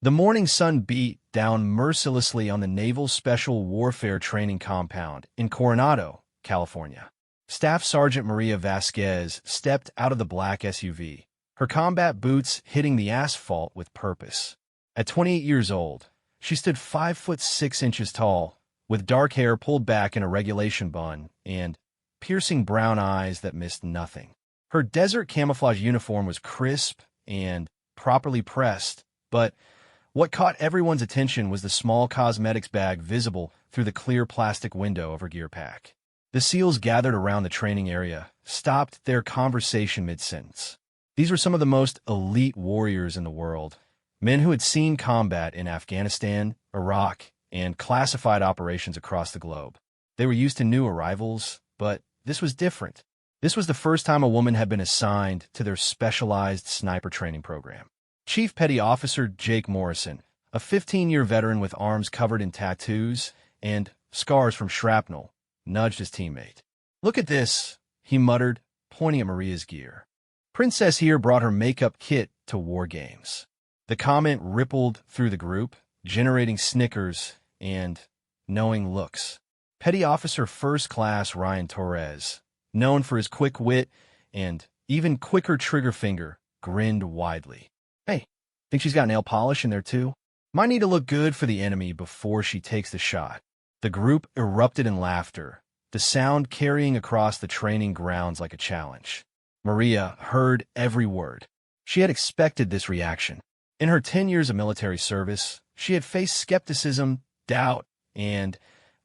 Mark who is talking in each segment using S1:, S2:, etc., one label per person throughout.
S1: The morning sun beat down mercilessly on the Naval Special Warfare Training Compound in Coronado, California. Staff Sergeant Maria Vasquez stepped out of the black SUV, her combat boots hitting the asphalt with purpose. At 28 years old, she stood 5'6" tall, with dark hair pulled back in a regulation bun and piercing brown eyes that missed nothing. Her desert camouflage uniform was crisp and properly pressed, but what caught everyone's attention was the small cosmetics bag visible through the clear plastic window of her gear pack. The SEALs gathered around the training area stopped their conversation mid-sentence. These were some of the most elite warriors in the world, men who had seen combat in Afghanistan, Iraq, and classified operations across the globe. They were used to new arrivals, but this was different. This was the first time a woman had been assigned to their specialized sniper training program. Chief Petty Officer Jake Morrison, a 15-year veteran with arms covered in tattoos and scars from shrapnel, nudged his teammate. "Look at this," he muttered, pointing at Maria's gear. "Princess here brought her makeup kit to war games." The comment rippled through the group, generating snickers and knowing looks. Petty Officer First Class Ryan Torres, known for his quick wit and even quicker trigger finger, grinned widely. "Hey, think she's got nail polish in there too? Might need to look good for the enemy before she takes the shot." The group erupted in laughter, the sound carrying across the training grounds like a challenge. Maria heard every word. She had expected this reaction. In her 10 years of military service, she had faced skepticism, doubt, and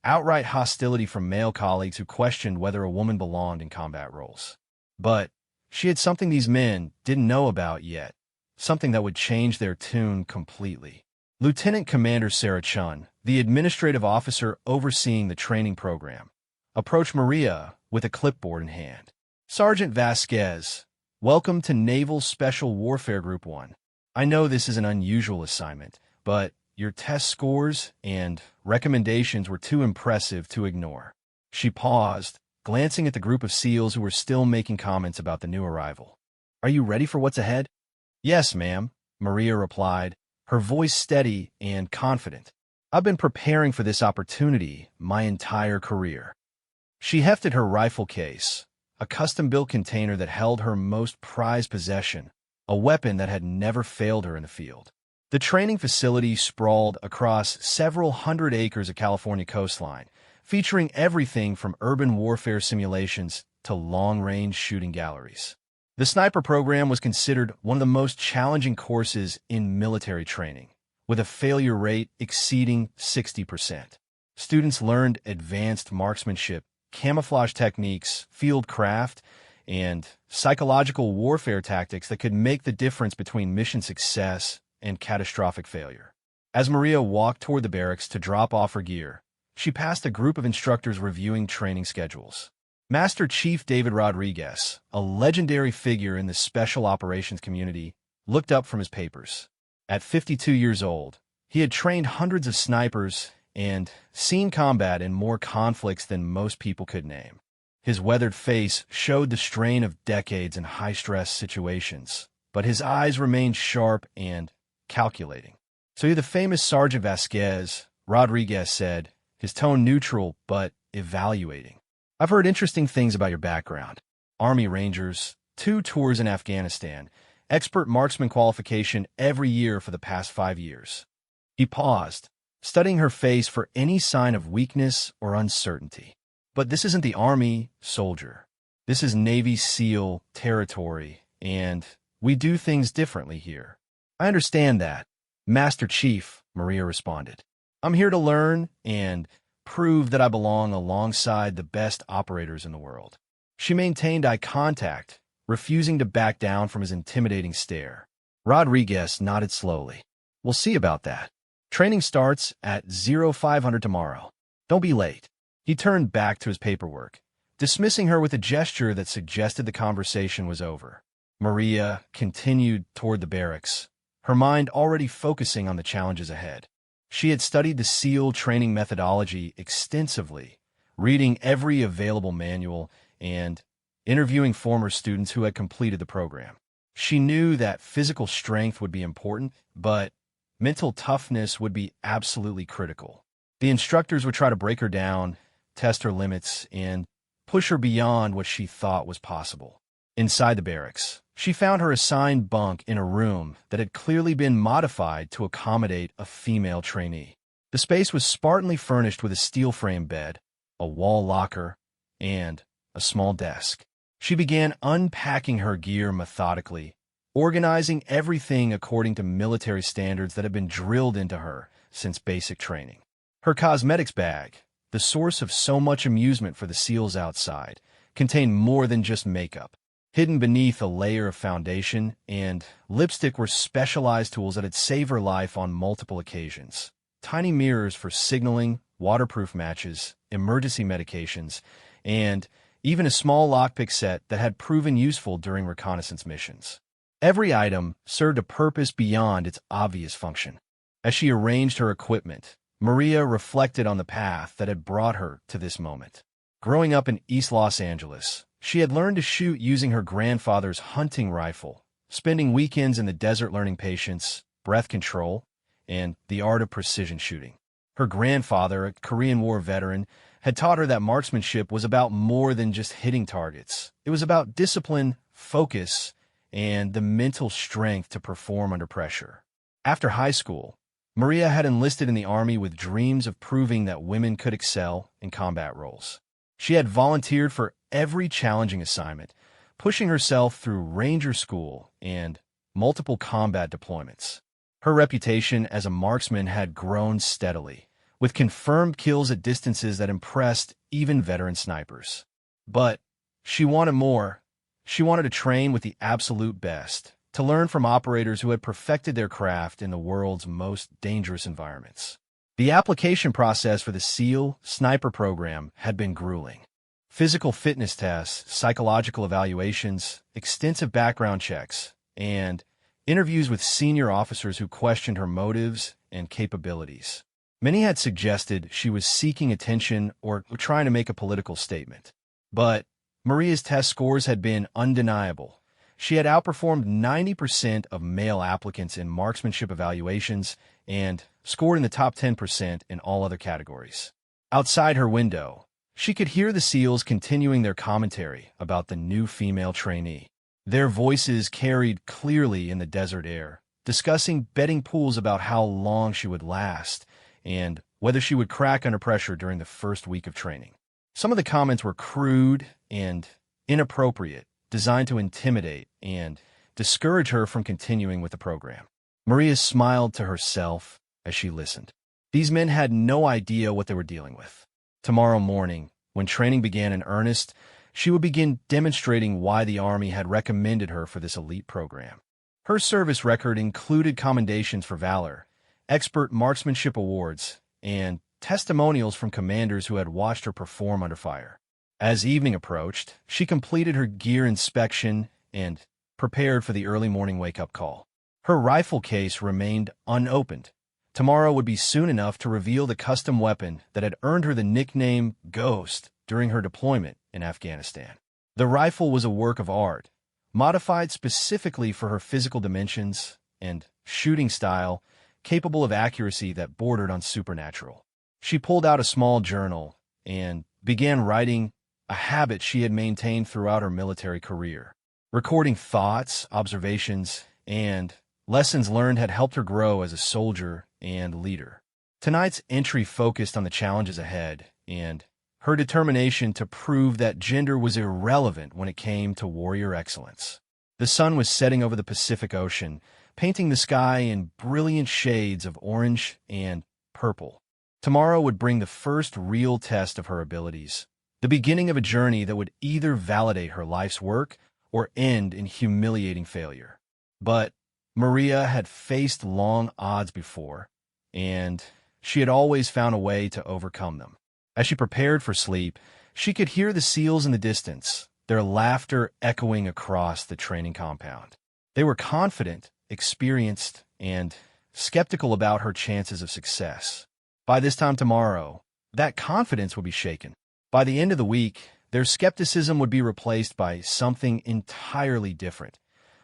S1: outright hostility from male colleagues who questioned whether a woman belonged in combat roles. But she had something these men didn't know about yet, something that would change their tune completely. Lieutenant Commander Sarah Chun, the administrative officer overseeing the training program, approached Maria with a clipboard in hand. "Sergeant Vasquez, welcome to Naval Special Warfare Group 1. I know this is an unusual assignment, but your test scores and recommendations were too impressive to ignore." She paused, glancing at the group of SEALs who were still making comments about the new arrival. "Are you ready for what's ahead?" "Yes, ma'am," Maria replied, her voice steady and confident. "I've been preparing for this opportunity my entire career." She hefted her rifle case, a custom-built container that held her most prized possession, a weapon that had never failed her in the field. The training facility sprawled across several hundred acres of California coastline, featuring everything from urban warfare simulations to long-range shooting galleries. The sniper program was considered one of the most challenging courses in military training, with a failure rate exceeding 60%. Students learned advanced marksmanship, camouflage techniques, field craft, and psychological warfare tactics that could make the difference between mission success and catastrophic failure. As Maria walked toward the barracks to drop off her gear, she passed a group of instructors reviewing training schedules. Master Chief David Rodriguez, a legendary figure in the special operations community, looked up from his papers. At 52 years old, he had trained hundreds of snipers and seen combat in more conflicts than most people could name. His weathered face showed the strain of decades in high-stress situations, but his eyes remained sharp and calculating. "So you're the famous Sergeant Vasquez," Rodriguez said, his tone neutral but evaluating. "I've heard interesting things about your background. Army Rangers, 2 tours in Afghanistan, expert marksman qualification every year for the past 5 years." He paused, studying her face for any sign of weakness or uncertainty. "But this isn't the Army, soldier. This is Navy SEAL territory, and we do things differently here." "I understand that, Master Chief," Maria responded. "I'm here to learn and prove that I belong alongside the best operators in the world." She maintained eye contact, refusing to back down from his intimidating stare. Rodriguez nodded slowly. "We'll see about that. Training starts at 0500 tomorrow. Don't be late." He turned back to his paperwork, dismissing her with a gesture that suggested the conversation was over. Maria continued toward the barracks, her mind already focusing on the challenges ahead. She had studied the SEAL training methodology extensively, reading every available manual and interviewing former students who had completed the program. She knew that physical strength would be important, but mental toughness would be absolutely critical. The instructors would try to break her down, test her limits, and push her beyond what she thought was possible. Inside the barracks, she found her assigned bunk in a room that had clearly been modified to accommodate a female trainee. The space was spartanly furnished with a steel-frame bed, a wall locker, and a small desk. She began unpacking her gear methodically, organizing everything according to military standards that had been drilled into her since basic training. Her cosmetics bag, the source of so much amusement for the SEALs outside, contained more than just makeup. Hidden beneath a layer of foundation and lipstick were specialized tools that had saved her life on multiple occasions. Tiny mirrors for signaling, waterproof matches, emergency medications, and even a small lockpick set that had proven useful during reconnaissance missions. Every item served a purpose beyond its obvious function. As she arranged her equipment, Maria reflected on the path that had brought her to this moment. Growing up in East Los Angeles, she had learned to shoot using her grandfather's hunting rifle, spending weekends in the desert learning patience, breath control, and the art of precision shooting. Her grandfather, a Korean War veteran, had taught her that marksmanship was about more than just hitting targets. It was about discipline, focus, and the mental strength to perform under pressure. After high school, Maria had enlisted in the Army with dreams of proving that women could excel in combat roles. She had volunteered for every challenging assignment, pushing herself through Ranger School and multiple combat deployments. Her reputation as a marksman had grown steadily, with confirmed kills at distances that impressed even veteran snipers. But she wanted more. She wanted to train with the absolute best, to learn from operators who had perfected their craft in the world's most dangerous environments. The application process for the SEAL sniper program had been grueling. Physical fitness tests, psychological evaluations, extensive background checks, and interviews with senior officers who questioned her motives and capabilities. Many had suggested she was seeking attention or trying to make a political statement. But Maria's test scores had been undeniable. She had outperformed 90% of male applicants in marksmanship evaluations and scored in the top 10% in all other categories. Outside her window, she could hear the SEALs continuing their commentary about the new female trainee. Their voices carried clearly in the desert air, discussing betting pools about how long she would last and whether she would crack under pressure during the first week of training. Some of the comments were crude and inappropriate, designed to intimidate and discourage her from continuing with the program. Maria smiled to herself as she listened. These men had no idea what they were dealing with. Tomorrow morning, when training began in earnest, she would begin demonstrating why the Army had recommended her for this elite program. Her service record included commendations for valor, expert marksmanship awards, and testimonials from commanders who had watched her perform under fire. As evening approached, she completed her gear inspection and prepared for the early morning wake-up call. Her rifle case remained unopened. Tomorrow would be soon enough to reveal the custom weapon that had earned her the nickname Ghost during her deployment in Afghanistan. The rifle was a work of art, modified specifically for her physical dimensions and shooting style, capable of accuracy that bordered on supernatural. She pulled out a small journal and began writing, a habit she had maintained throughout her military career. Recording thoughts, observations, and lessons learned had helped her grow as a soldier and leader. Tonight's entry focused on the challenges ahead and her determination to prove that gender was irrelevant when it came to warrior excellence. The sun was setting over the Pacific Ocean, painting the sky in brilliant shades of orange and purple. Tomorrow would bring the first real test of her abilities, the beginning of a journey that would either validate her life's work or end in humiliating failure. But Maria had faced long odds before, and she had always found a way to overcome them. As she prepared for sleep, she could hear the SEALs in the distance, their laughter echoing across the training compound. They were confident, experienced, and skeptical about her chances of success. By this time tomorrow, that confidence would be shaken. By the end of the week, their skepticism would be replaced by something entirely different.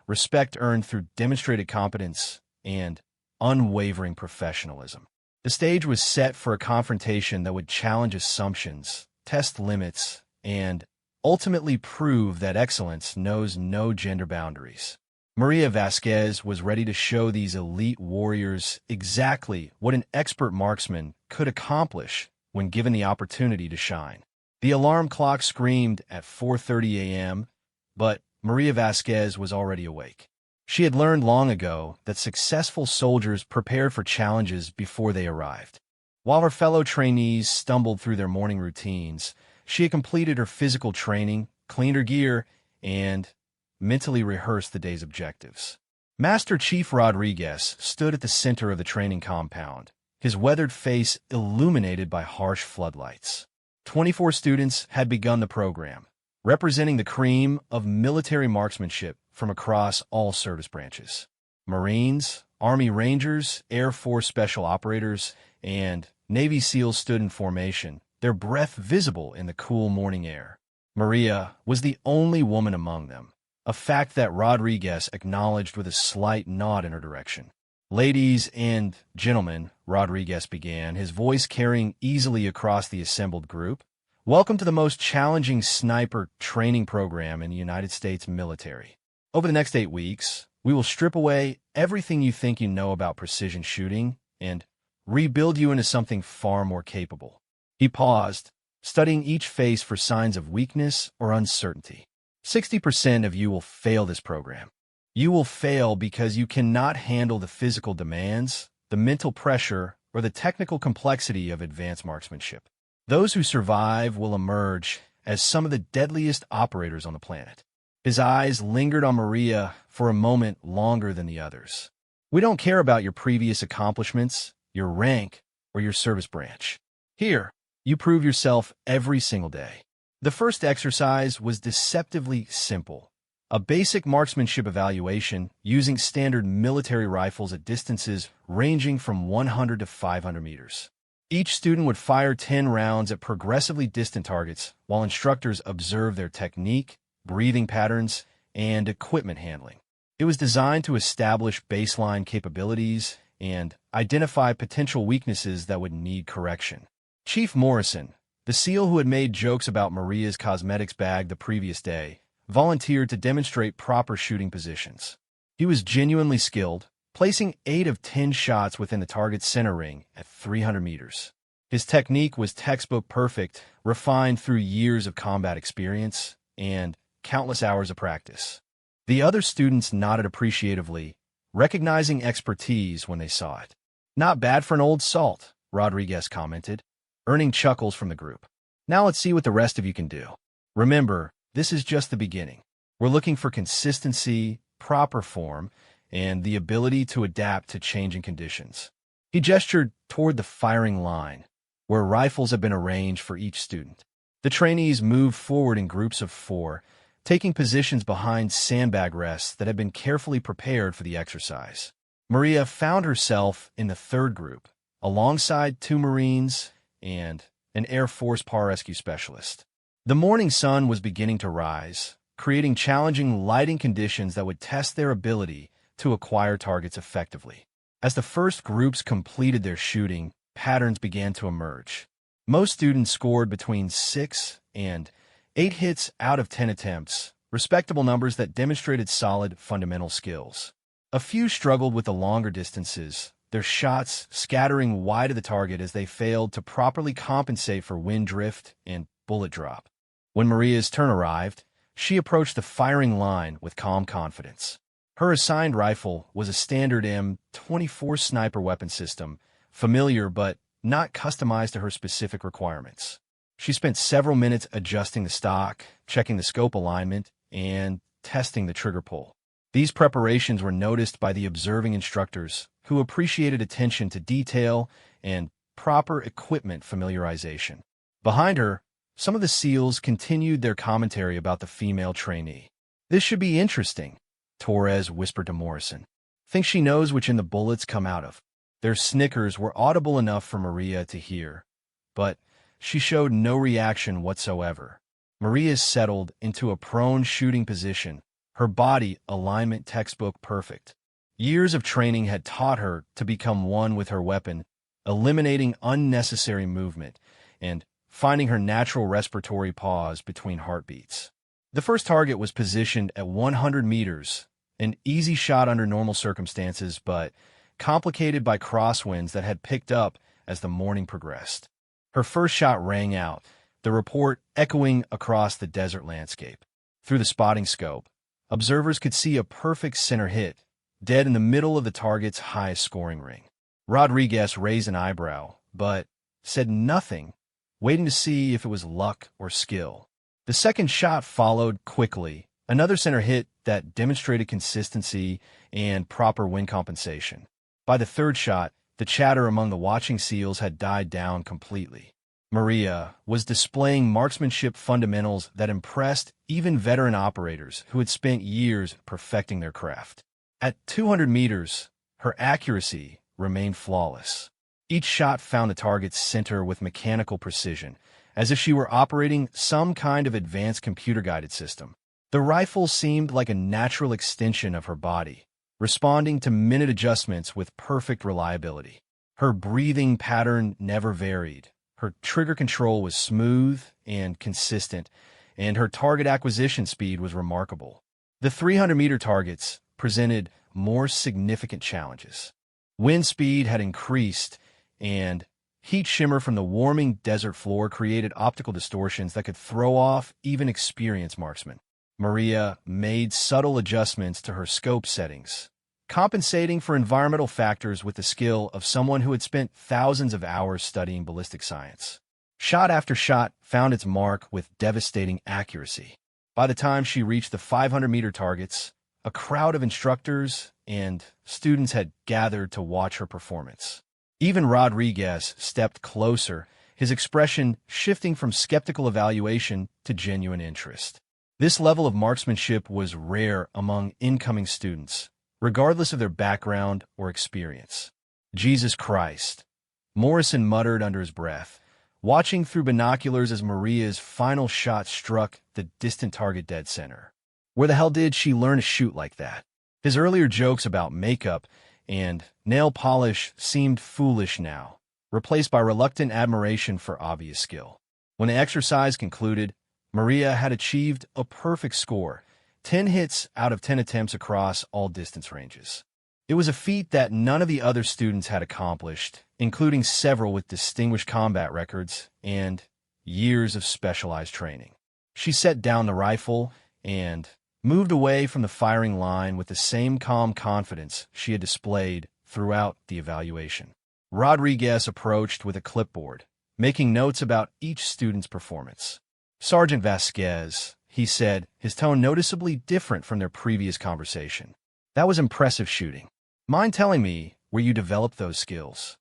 S1: Respect earned through demonstrated competence and unwavering professionalism. The stage was set for a confrontation that would challenge assumptions, test limits, and ultimately prove that excellence knows no gender boundaries. Maria Vasquez was ready to show these elite warriors exactly what an expert marksman could accomplish when given the opportunity to shine. The alarm clock screamed at 4:30 a.m., but Maria Vasquez was already awake. She had learned long ago that successful soldiers prepared for challenges before they arrived. While her fellow trainees stumbled through their morning routines, she had completed her physical training, cleaned her gear, and mentally rehearsed the day's objectives. Master Chief Rodriguez stood at the center of the training compound, his weathered face illuminated by harsh floodlights. 24 students had begun the program, representing the cream of military marksmanship from across all service branches. Marines, Army Rangers, Air Force Special Operators, and Navy SEALs stood in formation, their breath visible in the cool morning air. Maria was the only woman among them, a fact that Rodriguez acknowledged with a slight nod in her direction. "Ladies and gentlemen," Rodriguez began, his voice carrying easily across the assembled group, "welcome to the most challenging sniper training program in the United States military. Over the next 8 weeks, we will strip away everything you think you know about precision shooting and rebuild you into something far more capable." He paused, studying each face for signs of weakness or uncertainty. 60% of you will fail this program. You will fail because you cannot handle the physical demands, the mental pressure, or the technical complexity of advanced marksmanship. Those who survive will emerge as some of the deadliest operators on the planet. His eyes lingered on Maria for a moment longer than the others. "We don't care about your previous accomplishments, your rank, or your service branch. Here, you prove yourself every single day." The first exercise was deceptively simple. A basic marksmanship evaluation using standard military rifles at distances ranging from 100 to 500 meters. Each student would fire 10 rounds at progressively distant targets while instructors observed their technique, breathing patterns, and equipment handling. It was designed to establish baseline capabilities and identify potential weaknesses that would need correction. Chief Morrison, the SEAL who had made jokes about Maria's cosmetics bag the previous day, volunteered to demonstrate proper shooting positions. He was genuinely skilled, placing 8 of 10 shots within the target's center ring at 300 meters. His technique was textbook perfect, refined through years of combat experience and countless hours of practice. The other students nodded appreciatively, recognizing expertise when they saw it. "Not bad for an old salt," Rodriguez commented, earning chuckles from the group. "Now let's see what the rest of you can do. Remember, this is just the beginning. We're looking for consistency, proper form, and the ability to adapt to changing conditions." He gestured toward the firing line, where rifles had been arranged for each student. The trainees moved forward in groups of 4, taking positions behind sandbag rests that had been carefully prepared for the exercise. Maria found herself in the third group, alongside 2 Marines and an Air Force pararescue specialist. The morning sun was beginning to rise, creating challenging lighting conditions that would test their ability to acquire targets effectively. As the first groups completed their shooting, patterns began to emerge. Most students scored between 6 and 8 hits out of 10 attempts, respectable numbers that demonstrated solid fundamental skills. A few struggled with the longer distances, their shots scattering wide of the target as they failed to properly compensate for wind drift and bullet drop. When Maria's turn arrived, she approached the firing line with calm confidence. Her assigned rifle was a standard M24 sniper weapon system, familiar but not customized to her specific requirements. She spent several minutes adjusting the stock, checking the scope alignment, and testing the trigger pull. These preparations were noticed by the observing instructors, who appreciated attention to detail and proper equipment familiarization. Behind her, some of the SEALs continued their commentary about the female trainee. "This should be interesting," Torres whispered to Morrison. "Think she knows which end the bullets come out of." Their snickers were audible enough for Maria to hear, but she showed no reaction whatsoever. Maria settled into a prone shooting position, her body alignment textbook perfect. Years of training had taught her to become one with her weapon, eliminating unnecessary movement and finding her natural respiratory pause between heartbeats. The first target was positioned at 100 meters, an easy shot under normal circumstances, but complicated by crosswinds that had picked up as the morning progressed. Her first shot rang out, the report echoing across the desert landscape. Through the spotting scope, observers could see a perfect center hit, dead in the middle of the target's highest scoring ring. Rodriguez raised an eyebrow, but said nothing, waiting to see if it was luck or skill. The second shot followed quickly, another center hit that demonstrated consistency and proper wind compensation. By the third shot, the chatter among the watching SEALs had died down completely. Maria was displaying marksmanship fundamentals that impressed even veteran operators who had spent years perfecting their craft. At 200 meters, her accuracy remained flawless. Each shot found the target's center with mechanical precision, as if she were operating some kind of advanced computer-guided system. The rifle seemed like a natural extension of her body, responding to minute adjustments with perfect reliability. Her breathing pattern never varied. Her trigger control was smooth and consistent, and her target acquisition speed was remarkable. The 300-meter targets presented more significant challenges. Wind speed had increased, and heat shimmer from the warming desert floor created optical distortions that could throw off even experienced marksmen. Maria made subtle adjustments to her scope settings, compensating for environmental factors with the skill of someone who had spent thousands of hours studying ballistic science. Shot after shot found its mark with devastating accuracy. By the time she reached the 500-meter targets, a crowd of instructors and students had gathered to watch her performance. Even Rodriguez stepped closer, his expression shifting from skeptical evaluation to genuine interest. This level of marksmanship was rare among incoming students, regardless of their background or experience. Jesus Christ, Morrison muttered under his breath, watching through binoculars as Maria's final shot struck the distant target dead center. Where the hell did she learn to shoot like that? His earlier jokes about makeup and nail polish seemed foolish now, replaced by reluctant admiration for obvious skill. When the exercise concluded, Maria had achieved a perfect score, 10 hits out of 10 attempts across all distance ranges. It was a feat that none of the other students had accomplished, including several with distinguished combat records and years of specialized training. She set down the rifle and moved away from the firing line with the same calm confidence she had displayed throughout the evaluation. Rodriguez approached with a clipboard, making notes about each student's performance. "Sergeant Vasquez," he said, his tone noticeably different from their previous conversation. "That was impressive shooting. Mind telling me where you developed those skills?"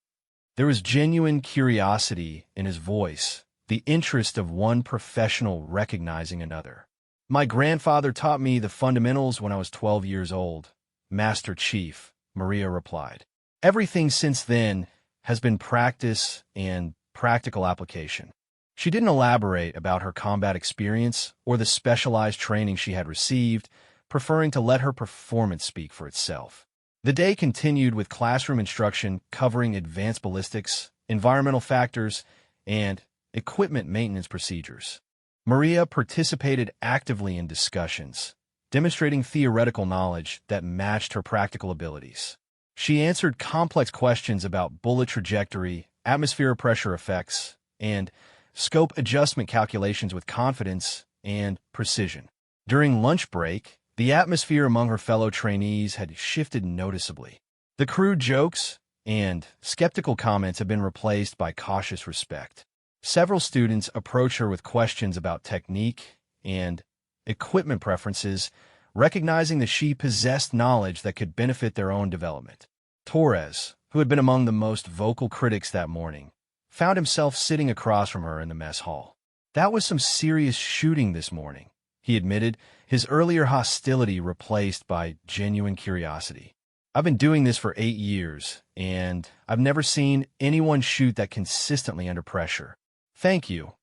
S1: There was genuine curiosity in his voice, the interest of one professional recognizing another. "My grandfather taught me the fundamentals when I was 12 years old, Master Chief," Maria replied. "Everything since then has been practice and practical application." She didn't elaborate about her combat experience or the specialized training she had received, preferring to let her performance speak for itself. The day continued with classroom instruction covering advanced ballistics, environmental factors, and equipment maintenance procedures. Maria participated actively in discussions, demonstrating theoretical knowledge that matched her practical abilities. She answered complex questions about bullet trajectory, atmosphere pressure effects, and scope adjustment calculations with confidence and precision. During lunch break, the atmosphere among her fellow trainees had shifted noticeably. The crude jokes and skeptical comments had been replaced by cautious respect. Several students approached her with questions about technique and equipment preferences, recognizing that she possessed knowledge that could benefit their own development. Torres, who had been among the most vocal critics that morning, found himself sitting across from her in the mess hall. "That was some serious shooting this morning," he admitted, his earlier hostility replaced by genuine curiosity. "I've been doing this for 8 years, and I've never seen anyone shoot that consistently under pressure." "Thank you,"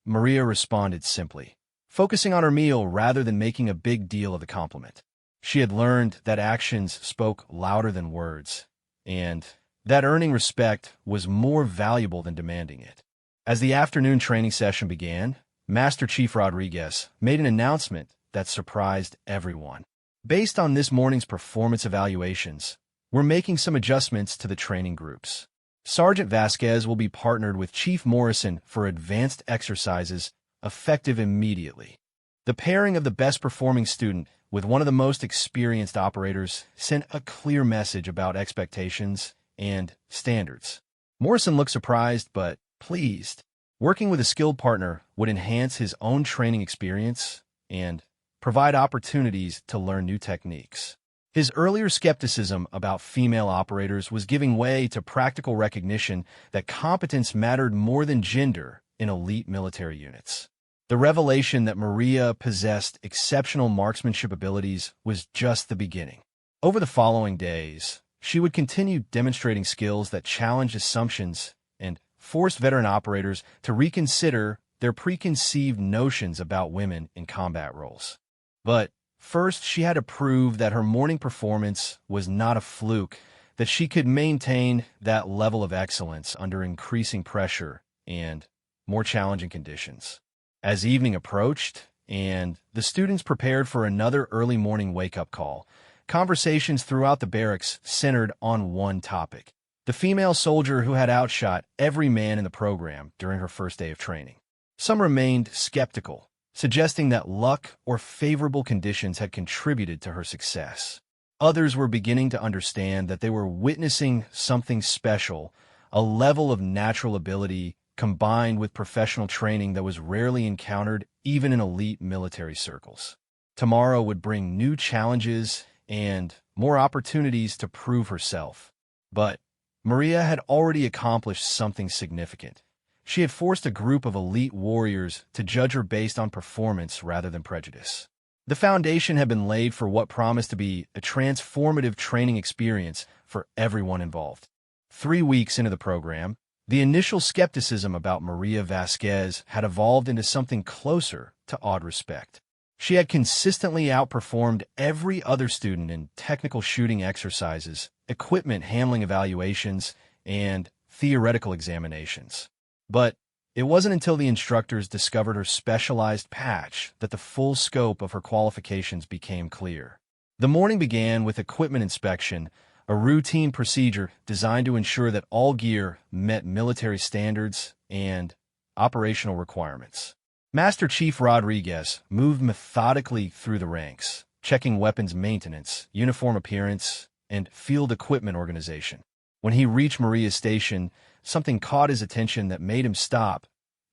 S1: Maria responded simply, focusing on her meal rather than making a big deal of the compliment. She had learned that actions spoke louder than words, and that earning respect was more valuable than demanding it. As the afternoon training session began, Master Chief Rodriguez made an announcement that surprised everyone. Based on this morning's performance evaluations, we're making some adjustments to the training groups. Sergeant Vasquez will be partnered with Chief Morrison for advanced exercises effective immediately. The pairing of the best-performing student with one of the most experienced operators sent a clear message about expectations and standards. Morrison looked surprised but pleased. Working with a skilled partner would enhance his own training experience and provide opportunities to learn new techniques. His earlier skepticism about female operators was giving way to practical recognition that competence mattered more than gender in elite military units. The revelation that Maria possessed exceptional marksmanship abilities was just the beginning. Over the following days, she would continue demonstrating skills that challenged assumptions and forced veteran operators to reconsider their preconceived notions about women in combat roles. But first, she had to prove that her morning performance was not a fluke, that she could maintain that level of excellence under increasing pressure and more challenging conditions. As evening approached and the students prepared for another early morning wake-up call, conversations throughout the barracks centered on one topic: the female soldier who had outshot every man in the program during her first day of training. Some remained skeptical, suggesting that luck or favorable conditions had contributed to her success. Others were beginning to understand that they were witnessing something special, a level of natural ability combined with professional training that was rarely encountered even in elite military circles. Tomorrow would bring new challenges and more opportunities to prove herself. But Maria had already accomplished something significant. She had forced a group of elite warriors to judge her based on performance rather than prejudice. The foundation had been laid for what promised to be a transformative training experience for everyone involved. 3 weeks into the program, the initial skepticism about Maria Vasquez had evolved into something closer to awed respect. She had consistently outperformed every other student in technical shooting exercises, equipment handling evaluations, and theoretical examinations. But it wasn't until the instructors discovered her specialized patch that the full scope of her qualifications became clear. The morning began with equipment inspection, a routine procedure designed to ensure that all gear met military standards and operational requirements. Master Chief Rodriguez moved methodically through the ranks, checking weapons maintenance, uniform appearance, and field equipment organization. When he reached Maria's station, something caught his attention that made him stop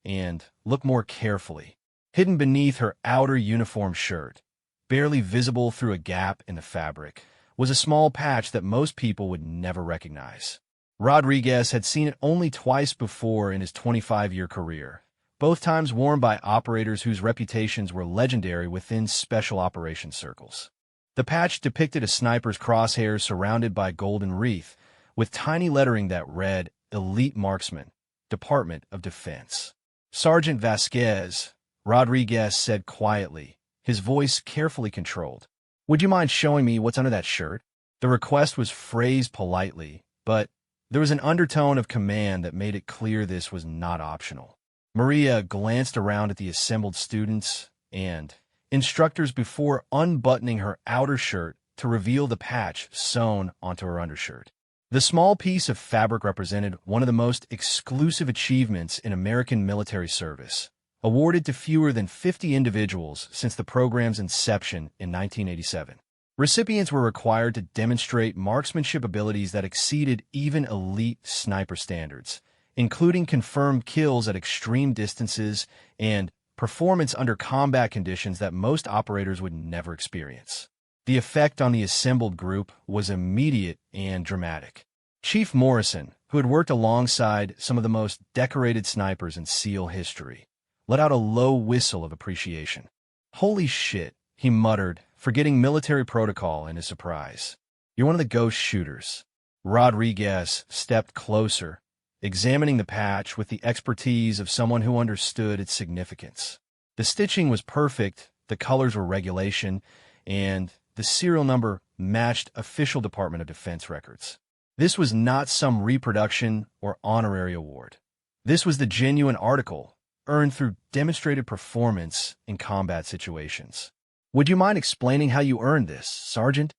S1: and look more carefully. Hidden beneath her outer uniform shirt, barely visible through a gap in the fabric, was a small patch that most people would never recognize. Rodriguez had seen it only twice before in his 25-year career, both times worn by operators whose reputations were legendary within special operations circles. The patch depicted a sniper's crosshairs surrounded by golden wreath, with tiny lettering that read, "Elite Marksman, Department of Defense." "Sergeant Vasquez," Rodriguez said quietly, his voice carefully controlled. "Would you mind showing me what's under that shirt?" The request was phrased politely, but there was an undertone of command that made it clear this was not optional. Maria glanced around at the assembled students and instructors before unbuttoning her outer shirt to reveal the patch sewn onto her undershirt. The small piece of fabric represented one of the most exclusive achievements in American military service, awarded to fewer than 50 individuals since the program's inception in 1987. Recipients were required to demonstrate marksmanship abilities that exceeded even elite sniper standards, including confirmed kills at extreme distances and performance under combat conditions that most operators would never experience. The effect on the assembled group was immediate and dramatic. Chief Morrison, who had worked alongside some of the most decorated snipers in SEAL history, let out a low whistle of appreciation. "Holy shit," he muttered, forgetting military protocol in his surprise. "You're one of the ghost shooters." Rodriguez stepped closer, examining the patch with the expertise of someone who understood its significance. The stitching was perfect, the colors were regulation, and the the serial number matched official Department of Defense records. This was not some reproduction or honorary award. This was the genuine article, earned through demonstrated performance in combat situations. "Would you mind explaining how you earned this, Sergeant?"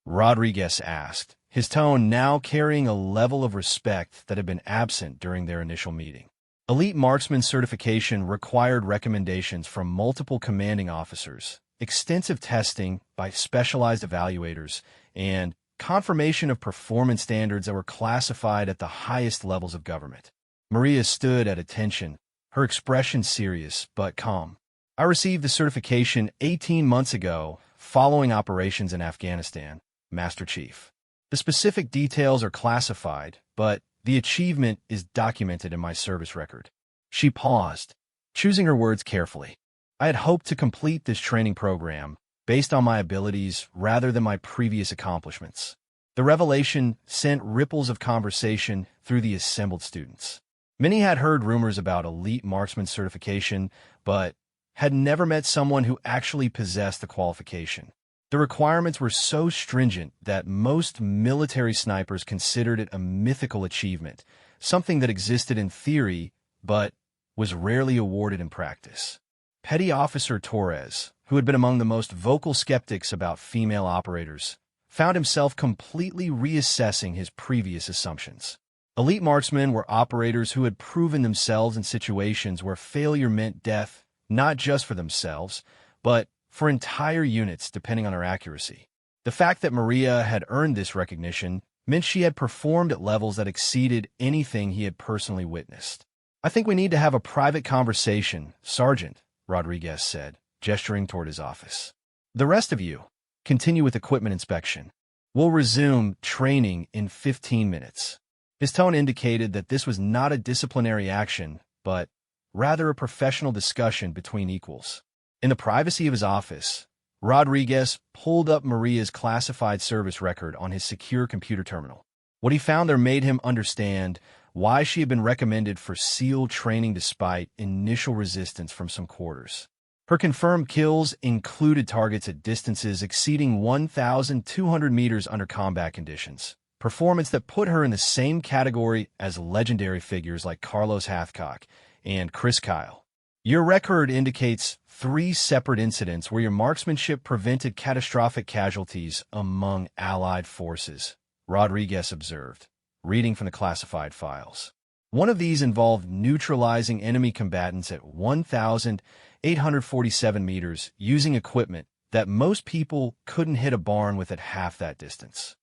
S1: Rodriguez asked, his tone now carrying a level of respect that had been absent during their initial meeting. Elite Marksman certification required recommendations from multiple commanding officers, extensive testing by specialized evaluators, and confirmation of performance standards that were classified at the highest levels of government. Maria stood at attention, her expression serious but calm. "I received the certification 18 months ago following operations in Afghanistan, Master Chief. The specific details are classified, but the achievement is documented in my service record." She paused, choosing her words carefully. "I had hoped to complete this training program based on my abilities rather than my previous accomplishments." The revelation sent ripples of conversation through the assembled students. Many had heard rumors about elite marksman certification, but had never met someone who actually possessed the qualification. The requirements were so stringent that most military snipers considered it a mythical achievement, something that existed in theory but was rarely awarded in practice. Petty Officer Torres, who had been among the most vocal skeptics about female operators, found himself completely reassessing his previous assumptions. Elite marksmen were operators who had proven themselves in situations where failure meant death, not just for themselves, but for entire units depending on her accuracy. The fact that Maria had earned this recognition meant she had performed at levels that exceeded anything he had personally witnessed. "I think we need to have a private conversation, Sergeant," Rodriguez said, gesturing toward his office. "The rest of you, continue with equipment inspection. We'll resume training in 15 minutes. His tone indicated that this was not a disciplinary action, but rather a professional discussion between equals. In the privacy of his office, Rodriguez pulled up Maria's classified service record on his secure computer terminal. What he found there made him understand why she had been recommended for SEAL training despite initial resistance from some quarters. Her confirmed kills included targets at distances exceeding 1,200 meters under combat conditions, performance that put her in the same category as legendary figures like Carlos Hathcock and Chris Kyle. "Your record indicates 3 separate incidents where your marksmanship prevented catastrophic casualties among Allied forces," Rodriguez observed, reading from the classified files. "One of these involved neutralizing enemy combatants at 1,847 meters using equipment that most people couldn't hit a barn with at half that distance."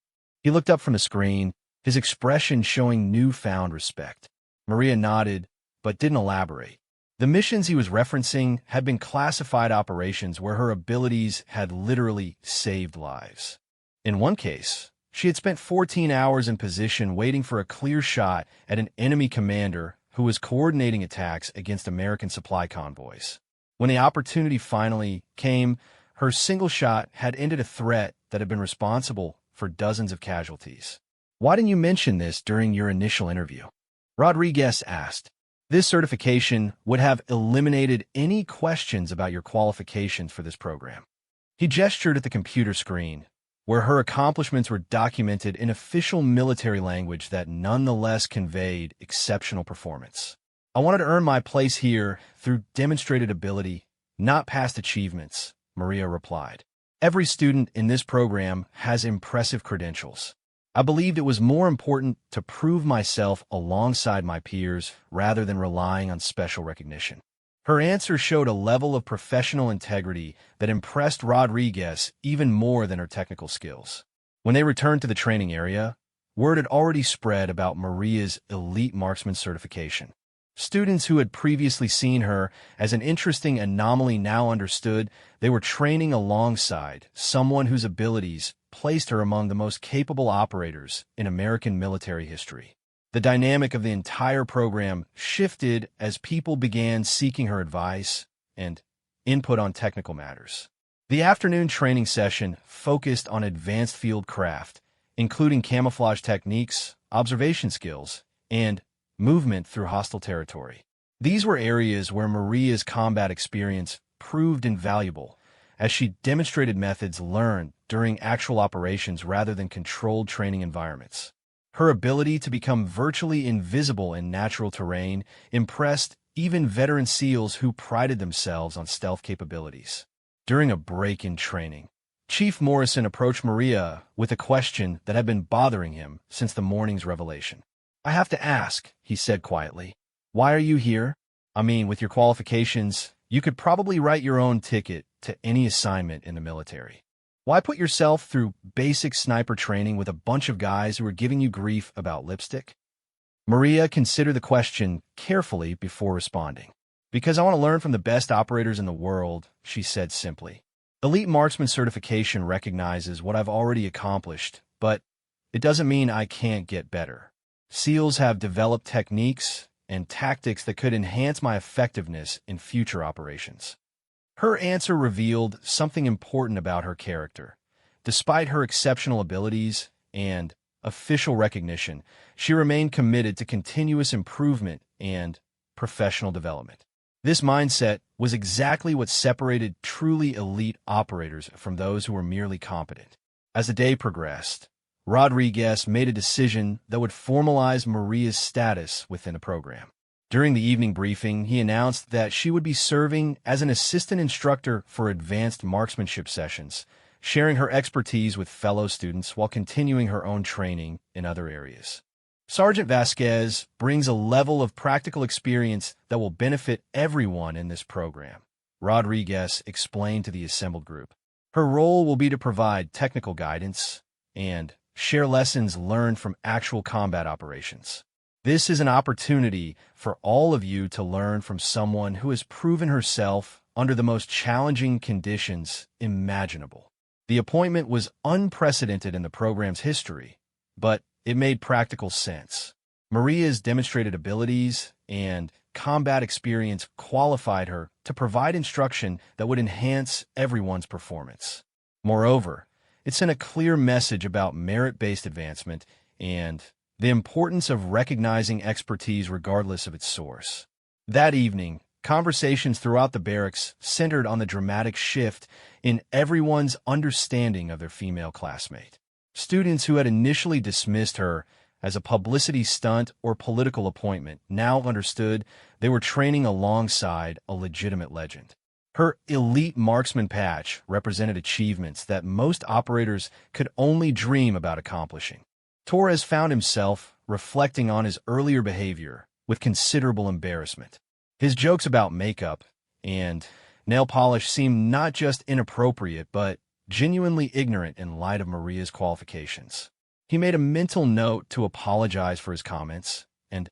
S1: He looked up from the screen, his expression showing newfound respect. Maria nodded, but didn't elaborate. The missions he was referencing had been classified operations where her abilities had literally saved lives. In one case, she had spent 14 hours in position waiting for a clear shot at an enemy commander who was coordinating attacks against American supply convoys. When the opportunity finally came, her single shot had ended a threat that had been responsible for dozens of casualties. "Why didn't you mention this during your initial interview?" Rodriguez asked. "This certification would have eliminated any questions about your qualifications for this program." He gestured at the computer screen, where her accomplishments were documented in official military language that nonetheless conveyed exceptional performance. "I wanted to earn my place here through demonstrated ability, not past achievements," Maria replied. "Every student in this program has impressive credentials. I believed it was more important to prove myself alongside my peers rather than relying on special recognition." Her answer showed a level of professional integrity that impressed Rodriguez even more than her technical skills. When they returned to the training area, word had already spread about Maria's elite marksman certification. Students who had previously seen her as an interesting anomaly now understood they were training alongside someone whose abilities placed her among the most capable operators in American military history. The dynamic of the entire program shifted as people began seeking her advice and input on technical matters. The afternoon training session focused on advanced field craft, including camouflage techniques, observation skills, and movement through hostile territory. These were areas where Maria's combat experience proved invaluable, as she demonstrated methods learned during actual operations rather than controlled training environments. Her ability to become virtually invisible in natural terrain impressed even veteran SEALs who prided themselves on stealth capabilities. During a break in training, Chief Morrison approached Maria with a question that had been bothering him since the morning's revelation. "I have to ask," he said quietly. "Why are you here? I mean, with your qualifications, you could probably write your own ticket to any assignment in the military. Why put yourself through basic sniper training with a bunch of guys who are giving you grief about lipstick?" Maria considered the question carefully before responding. "Because I want to learn from the best operators in the world," she said simply. "Elite Marksman certification recognizes what I've already accomplished, but it doesn't mean I can't get better. SEALs have developed techniques and tactics that could enhance my effectiveness in future operations." Her answer revealed something important about her character. Despite her exceptional abilities and official recognition, she remained committed to continuous improvement and professional development. This mindset was exactly what separated truly elite operators from those who were merely competent. As the day progressed, Rodriguez made a decision that would formalize Maria's status within the program. During the evening briefing, he announced that she would be serving as an assistant instructor for advanced marksmanship sessions, sharing her expertise with fellow students while continuing her own training in other areas. Sergeant Vasquez brings a level of practical experience that will benefit everyone in this program, Rodriguez explained to the assembled group. Her role will be to provide technical guidance and share lessons learned from actual combat operations. This is an opportunity for all of you to learn from someone who has proven herself under the most challenging conditions imaginable. The appointment was unprecedented in the program's history, but it made practical sense. Maria's demonstrated abilities and combat experience qualified her to provide instruction that would enhance everyone's performance. Moreover, it sent a clear message about merit-based advancement and the importance of recognizing expertise regardless of its source. That evening, conversations throughout the barracks centered on the dramatic shift in everyone's understanding of their female classmate. Students who had initially dismissed her as a publicity stunt or political appointment now understood they were training alongside a legitimate legend. Her elite marksman patch represented achievements that most operators could only dream about accomplishing. Torres found himself reflecting on his earlier behavior with considerable embarrassment. His jokes about makeup and nail polish seemed not just inappropriate, but genuinely ignorant in light of Maria's qualifications. He made a mental note to apologize for his comments and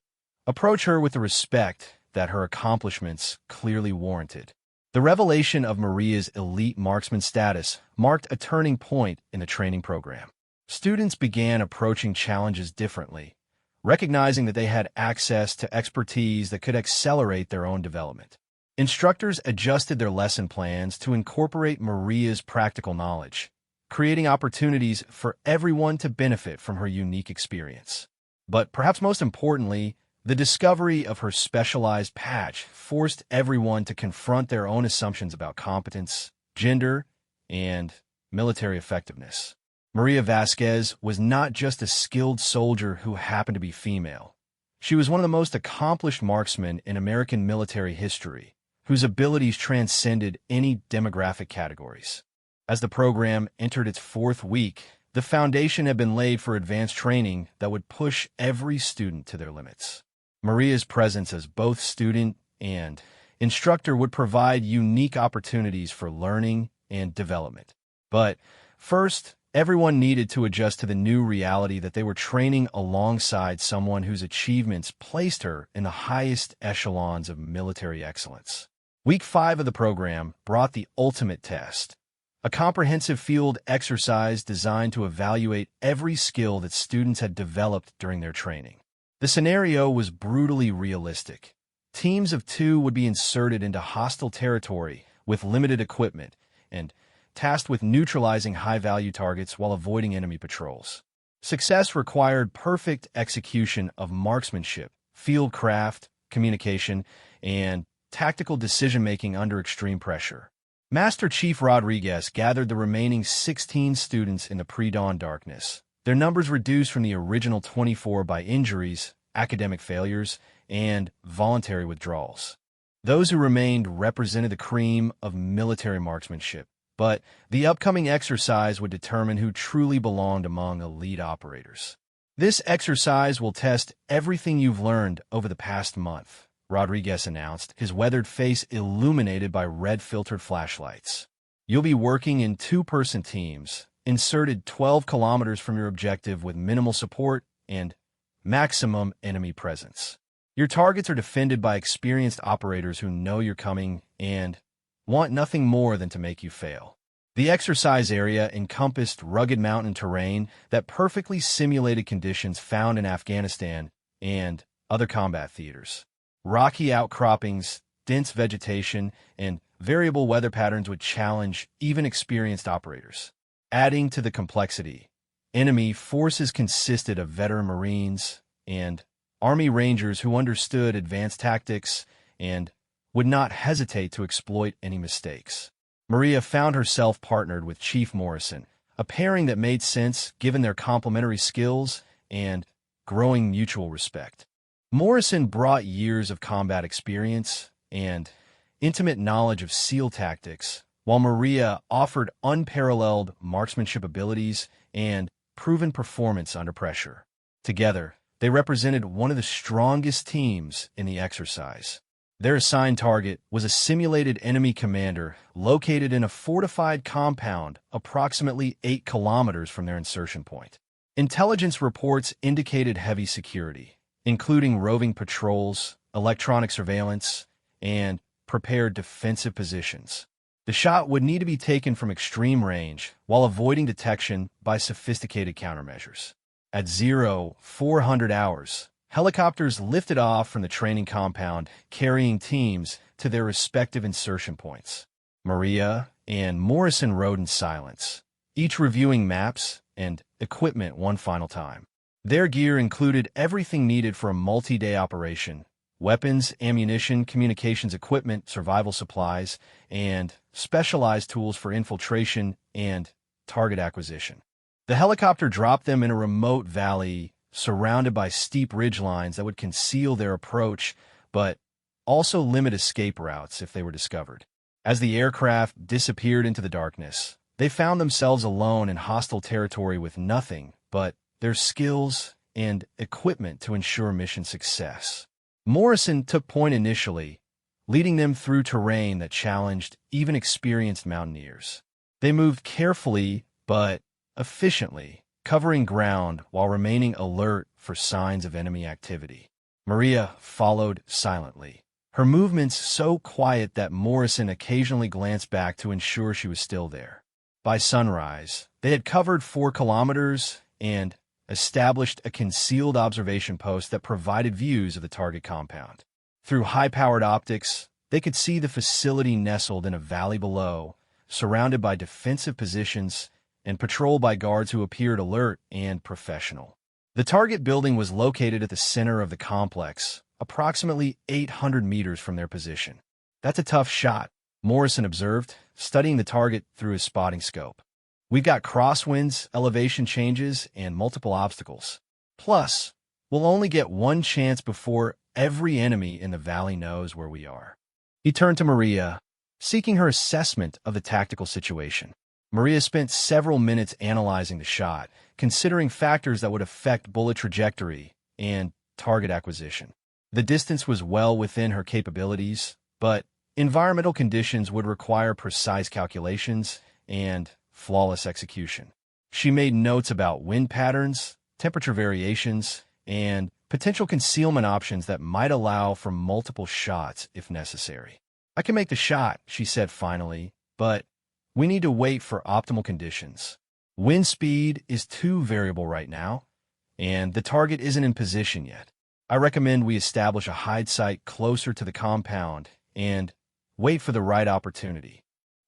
S1: approach her with the respect that her accomplishments clearly warranted. The revelation of Maria's elite marksman status marked a turning point in the training program. Students began approaching challenges differently, recognizing that they had access to expertise that could accelerate their own development. Instructors adjusted their lesson plans to incorporate Maria's practical knowledge, creating opportunities for everyone to benefit from her unique experience. But perhaps most importantly, the discovery of her specialized patch forced everyone to confront their own assumptions about competence, gender, and military effectiveness. Maria Vasquez was not just a skilled soldier who happened to be female. She was one of the most accomplished marksmen in American military history, whose abilities transcended any demographic categories. As the program entered its fourth week, the foundation had been laid for advanced training that would push every student to their limits. Maria's presence as both student and instructor would provide unique opportunities for learning and development. But first, everyone needed to adjust to the new reality that they were training alongside someone whose achievements placed her in the highest echelons of military excellence. Week 5 of the program brought the ultimate test, a comprehensive field exercise designed to evaluate every skill that students had developed during their training. The scenario was brutally realistic. Teams of 2 would be inserted into hostile territory with limited equipment and tasked with neutralizing high-value targets while avoiding enemy patrols. Success required perfect execution of marksmanship, field craft, communication, and tactical decision-making under extreme pressure. Master Chief Rodriguez gathered the remaining 16 students in the pre-dawn darkness. Their numbers reduced from the original 24 by injuries, academic failures, and voluntary withdrawals. Those who remained represented the cream of military marksmanship, but the upcoming exercise would determine who truly belonged among elite operators. This exercise will test everything you've learned over the past month, Rodriguez announced, his weathered face illuminated by red-filtered flashlights. You'll be working in two-person teams, inserted 12 kilometers from your objective with minimal support and maximum enemy presence. Your targets are defended by experienced operators who know you're coming and want nothing more than to make you fail. The exercise area encompassed rugged mountain terrain that perfectly simulated conditions found in Afghanistan and other combat theaters. Rocky outcroppings, dense vegetation, and variable weather patterns would challenge even experienced operators. Adding to the complexity, enemy forces consisted of veteran Marines and Army Rangers who understood advanced tactics and would not hesitate to exploit any mistakes. Maria found herself partnered with Chief Morrison, a pairing that made sense given their complementary skills and growing mutual respect. Morrison brought years of combat experience and intimate knowledge of SEAL tactics, while Maria offered unparalleled marksmanship abilities and proven performance under pressure. Together, they represented one of the strongest teams in the exercise. Their assigned target was a simulated enemy commander located in a fortified compound approximately 8 kilometers from their insertion point. Intelligence reports indicated heavy security, including roving patrols, electronic surveillance, and prepared defensive positions. The shot would need to be taken from extreme range while avoiding detection by sophisticated countermeasures. At 0400 hours, helicopters lifted off from the training compound, carrying teams to their respective insertion points. Maria and Morrison rode in silence, each reviewing maps and equipment one final time. Their gear included everything needed for a multi-day operation: weapons, ammunition, communications equipment, survival supplies, and specialized tools for infiltration and target acquisition. The helicopter dropped them in a remote valley surrounded by steep ridgelines that would conceal their approach, but also limit escape routes if they were discovered. As the aircraft disappeared into the darkness, they found themselves alone in hostile territory with nothing but their skills and equipment to ensure mission success. Morrison took point initially, leading them through terrain that challenged even experienced mountaineers. They moved carefully but efficiently, covering ground while remaining alert for signs of enemy activity. Maria followed silently, her movements so quiet that Morrison occasionally glanced back to ensure she was still there. By sunrise, they had covered 4 kilometers and established a concealed observation post that provided views of the target compound. Through high-powered optics, they could see the facility nestled in a valley below, surrounded by defensive positions and patrolled by guards who appeared alert and professional. The target building was located at the center of the complex, approximately 800 meters from their position. "That's a tough shot," Morrison observed, studying the target through his spotting scope. "We've got crosswinds, elevation changes, and multiple obstacles. Plus, we'll only get one chance before every enemy in the valley knows where we are." He turned to Maria, seeking her assessment of the tactical situation. Maria spent several minutes analyzing the shot, considering factors that would affect bullet trajectory and target acquisition. The distance was well within her capabilities, but environmental conditions would require precise calculations and flawless execution. She made notes about wind patterns, temperature variations, and potential concealment options that might allow for multiple shots if necessary. "I can make the shot," she said finally, "but we need to wait for optimal conditions. Wind speed is too variable right now, and the target isn't in position yet. I recommend we establish a hide site closer to the compound and wait for the right opportunity."